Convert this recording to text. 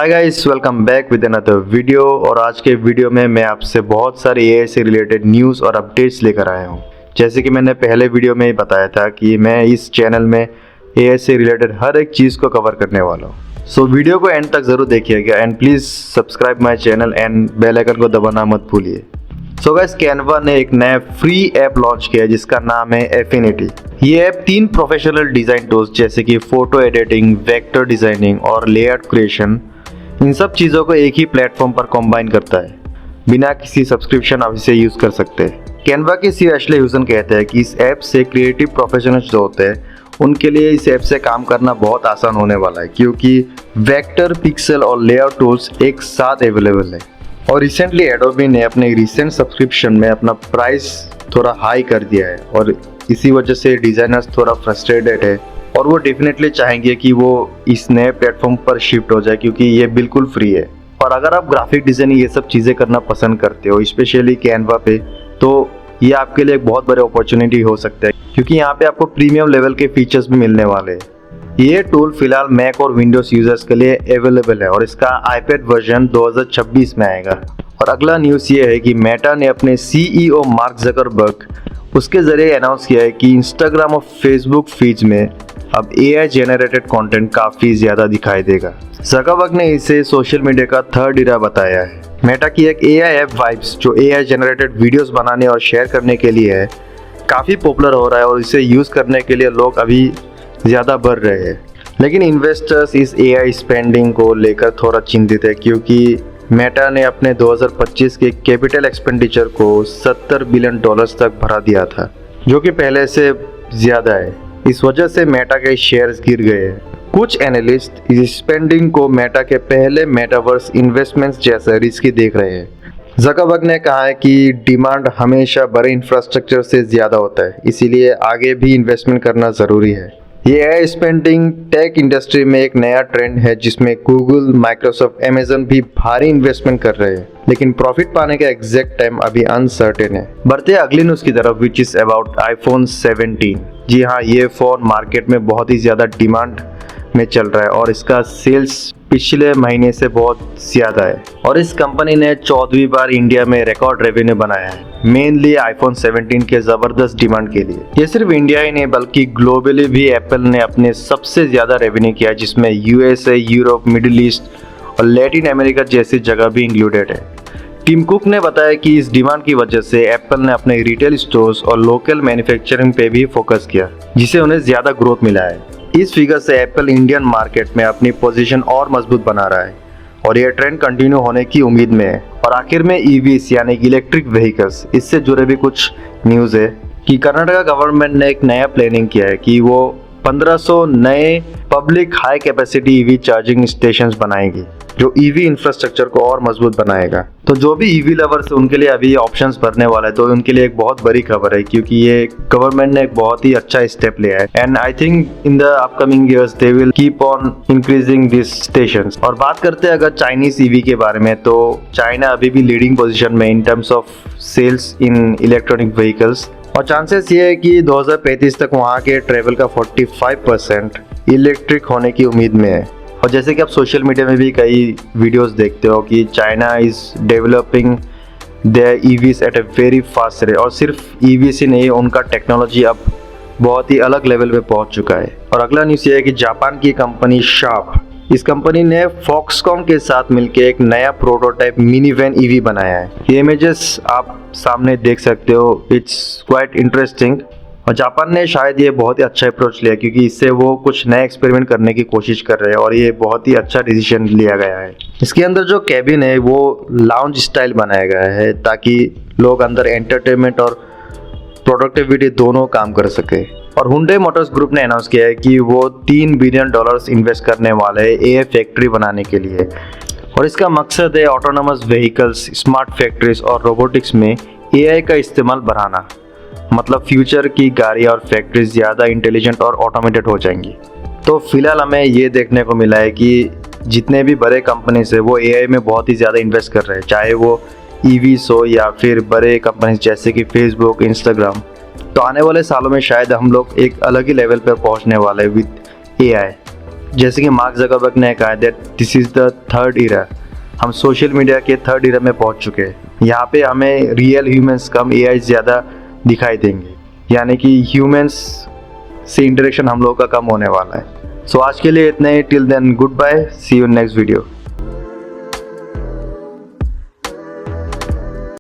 Hi guys, welcome back with another video. और आज के वीडियो में मैं आपसे बहुत सारे एआई से रिलेटेड न्यूज़ और अपडेट्स लेकर आया हूँ। जैसे कि मैंने पहले वीडियो में ही बताया था कि मैं इस चैनल में एआई से रिलेटेड हर एक चीज़ को कवर करने वाला हूँ। सो वीडियो को एंड तक ज़रूर देखिएगा and please subscribe my channel and bell icon को दबाना मत भूलिए। सो गाइस, कैनवा ने एक नया फ्री ऐप लॉन्च किया है जिसका नाम है एफिनिटी। ये ऐप 3 प्रोफेशनल डिज़ाइन टूल्स जैसे कि फ़ोटो एडिटिंग, वेक्टर डिज़ाइनिंग और लेआउट क्रिएशन, इन सब चीज़ों को एक ही प्लेटफॉर्म पर कंबाइन करता है। बिना किसी सब्सक्रिप्शन आप इसे यूज़ कर सकते हैं। कैनवा के सीईओ एशले ह्यूसन कहते हैं कि इस ऐप से क्रिएटिव प्रोफेशनल्स जो होते हैं उनके लिए इस ऐप से काम करना बहुत आसान होने वाला है, क्योंकि वेक्टर, पिक्सल और लेआउट टूल्स एक साथ अवेलेबल है। और रिसेंटली एडोबी ने अपने रिसेंट सब्सक्रिप्शन में अपना प्राइस थोड़ा हाई कर दिया है और इसी वजह से डिज़ाइनर्स थोड़ा फ्रस्ट्रेटेड है और वो डेफिनेटली चाहेंगे कि वो इस नए प्लेटफॉर्म पर शिफ्ट हो जाए, क्योंकि ये बिल्कुल फ्री है। और अगर आप ग्राफिक डिज़ाइनिंग ये सब चीज़ें करना पसंद करते हो, स्पेशली कैनवा पे, तो ये आपके लिए एक बहुत बड़े अपॉर्चुनिटी हो सकता है, क्योंकि यहाँ पे आपको प्रीमियम लेवल के फीचर्स भी मिलने वाले हैं। ये टूल फिलहाल मैक और विंडोज यूजर्स के लिए अवेलेबल है और इसका आईपैड वर्जन 2026 में आएगा। और अगला न्यूज़ ये है कि मेटा ने अपने सीईओ मार्क ज़करबर्ग उसके ज़रिए अनाउंस किया है कि इंस्टाग्राम और फेसबुक फीड्स में अब एआई जेनरेटेड कंटेंट काफ़ी ज़्यादा दिखाई देगा। ज़करबर्ग ने इसे सोशल मीडिया का थर्ड इरा बताया है। मेटा की एक एआई ऐप वाइब्स, जो एआई जेनरेटेड वीडियोस बनाने और शेयर करने के लिए है, काफ़ी पॉपुलर हो रहा है और इसे यूज़ करने के लिए लोग अभी ज़्यादा बढ़ रहे हैं। लेकिन इन्वेस्टर्स इस एआई स्पेंडिंग को लेकर थोड़ा चिंतित है, क्योंकि मेटा ने अपने 2025 के कैपिटल एक्सपेंडिचर को $70 बिलियन तक बढ़ा दिया था, जो कि पहले से ज़्यादा है। इस वजह से मेटा के शेयर्स गिर गए हैं। कुछ एनालिस्ट इस स्पेंडिंग को मेटा के पहले मेटावर्स इन्वेस्टमेंट्स जैसे रिस्की देख रहे हैं। ज़करबर्ग ने कहा है कि डिमांड हमेशा बड़े इंफ्रास्ट्रक्चर से ज़्यादा होता है, इसीलिए आगे भी इन्वेस्टमेंट करना ज़रूरी है। ये एआई स्पेंडिंग टेक इंडस्ट्री में एक नया ट्रेंड है जिसमें गूगल, माइक्रोसॉफ्ट, अमेजन भी भारी इन्वेस्टमेंट कर रहे हैं, लेकिन प्रॉफिट पाने का एग्जैक्ट टाइम अभी अनसर्टेन है। बढ़ते अगली न्यूज़ की तरफ, विच इज़ अबाउट आईफोन 17। जी हाँ, ये फ़ोन मार्केट में बहुत ही ज़्यादा डिमांड में चल रहा है और इसका सेल्स पिछले महीने से बहुत ज़्यादा है। और इस कंपनी ने 14वीं बार इंडिया में रिकॉर्ड रेवेन्यू बनाया है, मेनली आईफोन 17 के ज़बरदस्त डिमांड के लिए। ये सिर्फ इंडिया ही नहीं बल्कि ग्लोबली भी एप्पल ने अपने सबसे ज़्यादा रेवेन्यू किया, जिसमें यूएसए, यूरोप, मिडिल ईस्ट और लैटिन अमेरिका जैसी जगह भी इंक्लूडेड है। टिम कुक ने बताया कि इस डिमांड की वजह से एप्पल ने अपने रिटेल स्टोर्स और लोकल मैन्युफैक्चरिंग पे भी फोकस किया, जिससे उन्हें ज़्यादा ग्रोथ मिला है। इस फिगर से एप्पल इंडियन मार्केट में अपनी पोजीशन और मजबूत बना रहा है और यह ट्रेंड कंटिन्यू होने की उम्मीद में है। और आखिर में ईवीस यानी इलेक्ट्रिक व्हीकल्स, इससे जुड़े भी कुछ न्यूज़ है कि कर्नाटका गवर्नमेंट ने एक नया प्लानिंग किया है कि वो 1500 नए public high capacity EV charging stations बनाएगी, जो ईवी इंफ्रास्ट्रक्चर को और मजबूत बनाएगा। तो जो भी ईवी लवर्स उनके लिए अभी ऑप्शंस भरने वाला है, तो उनके लिए एक बहुत बड़ी खबर है, क्योंकि ये गवर्नमेंट ने एक बहुत ही अच्छा स्टेप लिया है and I think in the upcoming years they will keep on increasing this stations. और बात करते हैं अगर चाइनीज ईवी के बारे में, तो चाइना अभी भी लीडिंग पोजीशन में in terms of sales in electronic vehicles, और चांसेस ये है कि 2035 तक वहाँ के ट्रेवल का 45% इलेक्ट्रिक होने की उम्मीद में है। और जैसे कि आप सोशल मीडिया में भी कई वीडियोस देखते हो कि China is developing their EVs at a very fast rate, और सिर्फ ईवीज ही नहीं, उनका टेक्नोलॉजी अब बहुत ही अलग लेवल पे पहुंच चुका है। और अगला न्यूज़ ये है कि जापान की कंपनी शार्प, इस कंपनी ने फॉक्सकॉन के साथ मिलकर एक नया प्रोटोटाइप मिनी वैन ईवी बनाया है। ये इमेजेस आप सामने देख सकते हो, इट्स क्वाइट इंटरेस्टिंग। और जापान ने शायद ये बहुत ही अच्छा अप्रोच लिया, क्योंकि इससे वो कुछ नया एक्सपेरिमेंट करने की कोशिश कर रहे हैं और ये बहुत ही अच्छा डिसीजन लिया गया है। इसके अंदर जो कैबिन है वो लाउंज स्टाइल बनाया गया है, ताकि लोग अंदर एंटरटेनमेंट और प्रोडक्टिविटी दोनों काम कर सके। और हुंडई मोटर्स ग्रुप ने अनाउंस किया है कि वो $3 बिलियन इन्वेस्ट करने वाले हैं एआई फैक्ट्री बनाने के लिए, और इसका मकसद है ऑटोनोमस व्हीकल्स, स्मार्ट फैक्ट्रीज और रोबोटिक्स में एआई का इस्तेमाल बढ़ाना। मतलब फ्यूचर की गाड़ियाँ और फैक्ट्रीज ज़्यादा इंटेलिजेंट और ऑटोमेटेड हो जाएंगी। तो फिलहाल हमें ये देखने को मिला है कि जितने भी बड़े कंपनीज है वो एआई में बहुत ही ज़्यादा इन्वेस्ट कर रहे हैं, चाहे वो ईवीज हो या फिर बड़े कंपनीज जैसे कि फेसबुक, इंस्टाग्राम। तो आने वाले सालों में शायद हम लोग एक अलग ही लेवल पर पहुंचने वाले विद एआई। जैसे कि मार्क ज़करबर्ग ने कहा that this is the third era, हम सोशल मीडिया के थर्ड इरा में पहुंच चुके हैं। यहाँ पे हमें रियल ह्यूमंस कम एआई ज़्यादा दिखाई देंगे, यानी कि ह्यूमंस से इंटरेक्शन हम लोगों का कम होने वाला है। सो आज के लिए इतना ही। Till then goodbye, see you next video.